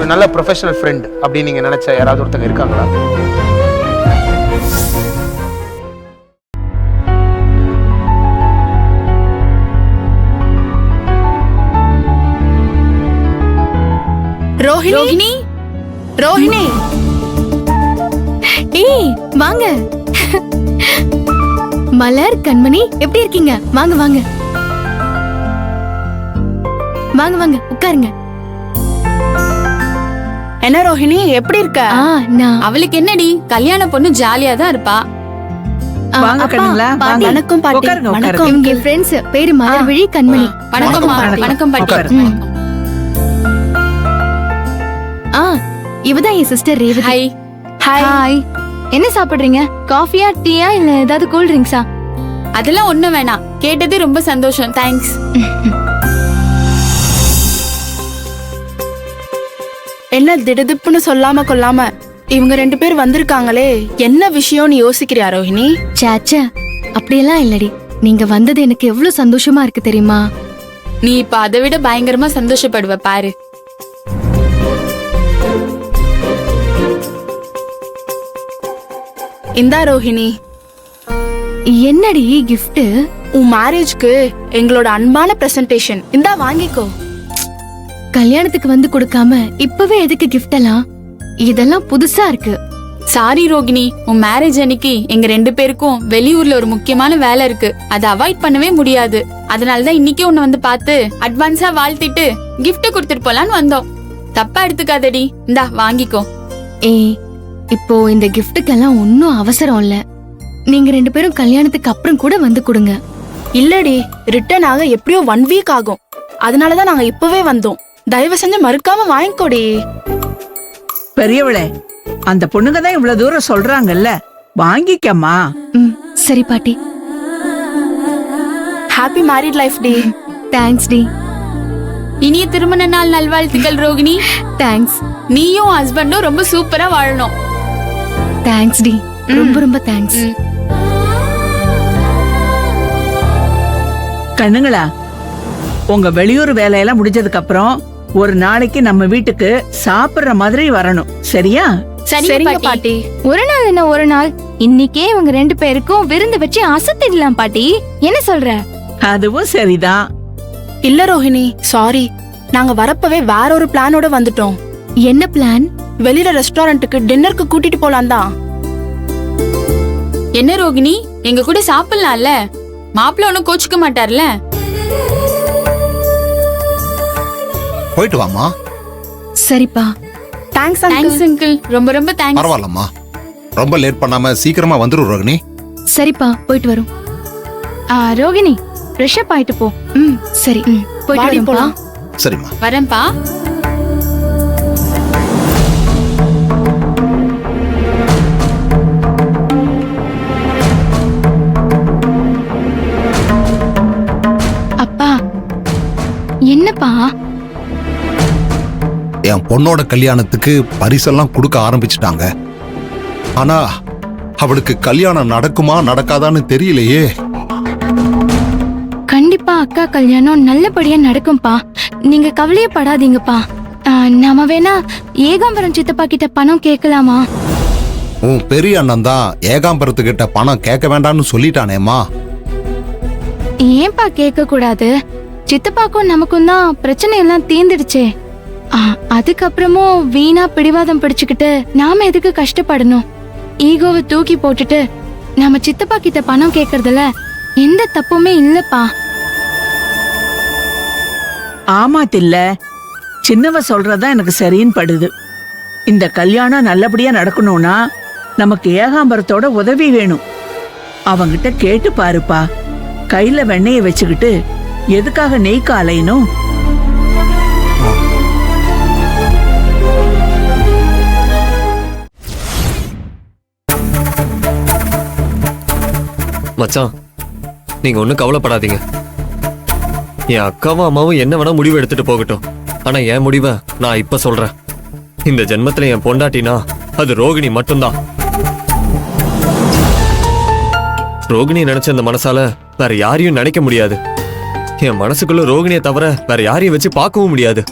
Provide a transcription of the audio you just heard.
ஒரு நல்ல professional friend அப்படின்னு நீங்க நினைச்ச யாராவது ஒருத்தங்க இருக்காங்களா? ரோஹிணி, ரோஹிணி, ஏய் வாங்க. மலர், கண்மணி எப்படி இருக்கீங்க? வாங்க வாங்க வாங்க வாங்க உட்காருங்க. என்ன ரோஹிணி எப்படி இருக்க? அவளுக்கு என்னடி, கல்யாண பொண்ணு ஜாலியா தான் இருப்பா. வாங்க கண்ணுங்களா, வாங்க. வணக்கம் பாட்டி. உட்காருங்க, வணக்கம். இவங்க ஃப்ரெண்ட்ஸ், பேரு மலர்விழி, கண்மணி. வணக்கம் பாட்டி. வணக்கம் பாட்டி. உட்காருங்க. இவதான் என் சிஸ்டர் ரேவதி. ஹாய். ஹாய். என்ன சாப்பிடுறீங்க? காஃபியா, டீயா, இல்ல ஏதாவது கூல் ட்ரிங்க்ஸா? அதெல்லாம் ஒண்ணும் வேணாம். கேட்டது ரொம்ப சந்தோஷம். தேங்க்ஸ். என்ன திடுதிப்புன்னு சொல்லாம கொள்ளாம இவங்க 2 பேர் வந்திருக்காங்களே, என்ன விஷயம்னு யோசிக்கிறியா ரோஹிணி? சாச்சா, அப்படியெல்லாம் இல்லடி. நீங்க வந்தது எனக்கு எவ்வளவு சந்தோஷமா இருக்கு தெரியுமா? நீ இப்ப அதை விட பயங்கரமா சந்தோஷப்படுவ பாரு. இந்தா ரோஹிணி. என்னடி gift? உன் மேரேஜ்க்கு எங்களோட அன்பான பிரசன்டேஷன். இந்தா வாங்கிக்கோ. கல்யாணத்துக்கு வந்து கொடுக்காம இப்பவே எதுக்கு gift எல்லாம்? இதெல்லாம் புதுசா இருக்கு. சாரி ரோகிணி, உன் மேரேஜ் அன்னைக்கு எங்க 2 பேருக்கும் வெளியூர்ல ஒரு முக்கியமான வேலை இருக்கு. அதை அவாய்ட் பண்ணவே முடியாது. அதனாலதான் இன்னைக்கே உன்னை வந்து பார்த்து அட்வான்ஸா வாழ்த்திட்டு gift கொடுத்துட்டு போலான்னு வந்தோம். தப்பா எடுத்துக்காதடி. இந்தா வாங்கிக்கோ. ஏய், இப்போ இந்த கிஃப்ட்டுக்கெல்லாம் ஒன்னும் அவசரம் இல்ல. நீங்க 2 பேரும் கல்யாணத்துக்கு அப்புறம் கூட வந்து கொடுங்க. இல்லடி, ரிட்டர்ன் ஆக எப்படியோ 1 வீக் ஆகும். அதனாலதான் நாங்க இப்பவே வந்தோம். தயவு செஞ்சு மறுக்காம வாங்கிக்கோடி. பெரியவளே, அந்த பொண்ணுங்க தான் இவ்வளவு தூரம் சொல்றாங்கல்ல, வாங்கிக்கம்மா. சரி பாட்டி. ஹாப்பி மேரிட் லைஃப் டி. தேங்க்ஸ் டி. இனிய திருமண நாள் நல்வாழ்த்துக்கள் ரோகிணி. தேங்க்ஸ். நீயும் ஹஸ்பண்டும் ரொம்ப சூப்பரா வாழணும். தேங்க்ஸ் டி. ரொம்ப ரொம்ப தேங்க்ஸ். கண்ணுங்களா, உங்க வெளியூர் வேலையெல்லாம் முடிஞ்சதுக்கு அப்புறம் ஒரு நாளைக்கு நம்ம வீட்டுக்கு சாப்பிடுற மாதிரி வரணும், சரியா? சரிங்க பாட்டி. ஒரு நாள் என்ன ஒரு நாள், இன்னைக்கே இவங்க 2 பேருக்கும் விருந்து வச்சு அசத்திடலாம் பாட்டி. என்ன சொல்ற? அதுவும் சரிதான். இல்ல ரோஹிணி, சாரி. நாங்க வரப்பவே வேற ஒரு பிளானோட வந்துட்டோம். என்ன பிளான்? வெளியில ரெஸ்டாரண்ட்டுக்கு டின்னருக்கு கூட்டிட்டு போலாம் தான். என்ன ரோகிணி, எங்க கூட சாப்பிடலாம்ல? மாப்பிள்ள ஒன்னும் கோச்சுக்க மாட்டார்ல? போயிட்டு வாமா. சரிப்பா. Thanks uncle. ரொம்ப ரொம்ப தேங்க்ஸ். பரவாயில்லம்மா, ரொம்ப லேட் பண்ணாம சீக்கிரமா வந்துரும் ரோகிணி. சரிப்பா, போயிட்டு வரும். ரோகிணி, ஃப்ரெஷ் அப் ஆயிட்டு போ. சரி, போயிட்டு போலாம். சரிம்மா, வரேன்பா. அப்பா, என்னப்பா? என் பொண்ணோட கல்யாணத்துக்கு பரிசெல்லாம் கொடுக்க ஆரம்பிச்சிட்டாங்க. ஆனா அவளுக்கு கல்யாணம் நடக்குமா நடக்காதான்னு தெரியலையே. கண்டிப்பா அக்கா கல்யாணம் நல்லபடியா நடக்கும்பா. நீங்க கவலையே படாதீங்கப்பா. நாம வேணா ஏகாம்பரம் சித்தப்பா கிட்ட பணம் கேட்கலாமா? உன் பெரிய அண்ணன் தான் ஏகாம்பரத்துக்கிட்ட பணம் கேட்க வேண்டாம்னு சொல்லிட்டானேம்மா. ஏன்பா கேட்க கூடாது? சித்தப்பாக்கும் நமக்கும் தான் பிரச்சனை எல்லாம் தீர்ந்துடுச்சே. அதுக்கப்புறமும் வீணா பிடிவாதம் பிடிச்சுக்கிட்டு நாம எதுக்கு கஷ்டப்படணும்? ஈகோவை தூக்கி போட்டுட்டு நாம சித்தப்பா கிட்ட பணம் கேக்குறதுல எந்த தப்புமே இல்லப்பா. ஆமா தில்ல, சின்னவ சொல்றதா எனக்கு சரின்னு படுது. இந்த கல்யாணம் நல்லபடியா நடக்கணும்னா நமக்கு ஏகாம்பரத்தோட உதவி வேணும். அவங்கிட்ட கேட்டு பாருப்பா. கையில வெண்ணெய வச்சுக்கிட்டு எதுக்காக நெய்க்கு அலையணும்? மச்சான், நீங்க ஒன்னும் கவலைப்படாதீங்க. என் அக்காவும் அம்மாவும் என்ன வேணா முடிவு எடுத்துட்டு போகட்டும். ஆனா என் முடிவை நான் இப்ப சொல்றேன். இந்த ஜென்மத்துல என் பொண்டாட்டினா அது ரோகிணி மட்டும்தான். ரோகிணி நினைச்ச இந்த மனசால வேற யாரையும் நினைக்க முடியாது. என் மனசுக்குள்ள ரோகிணியை தவிர வேற யாரையும் வச்சு பார்க்கவும் முடியாது.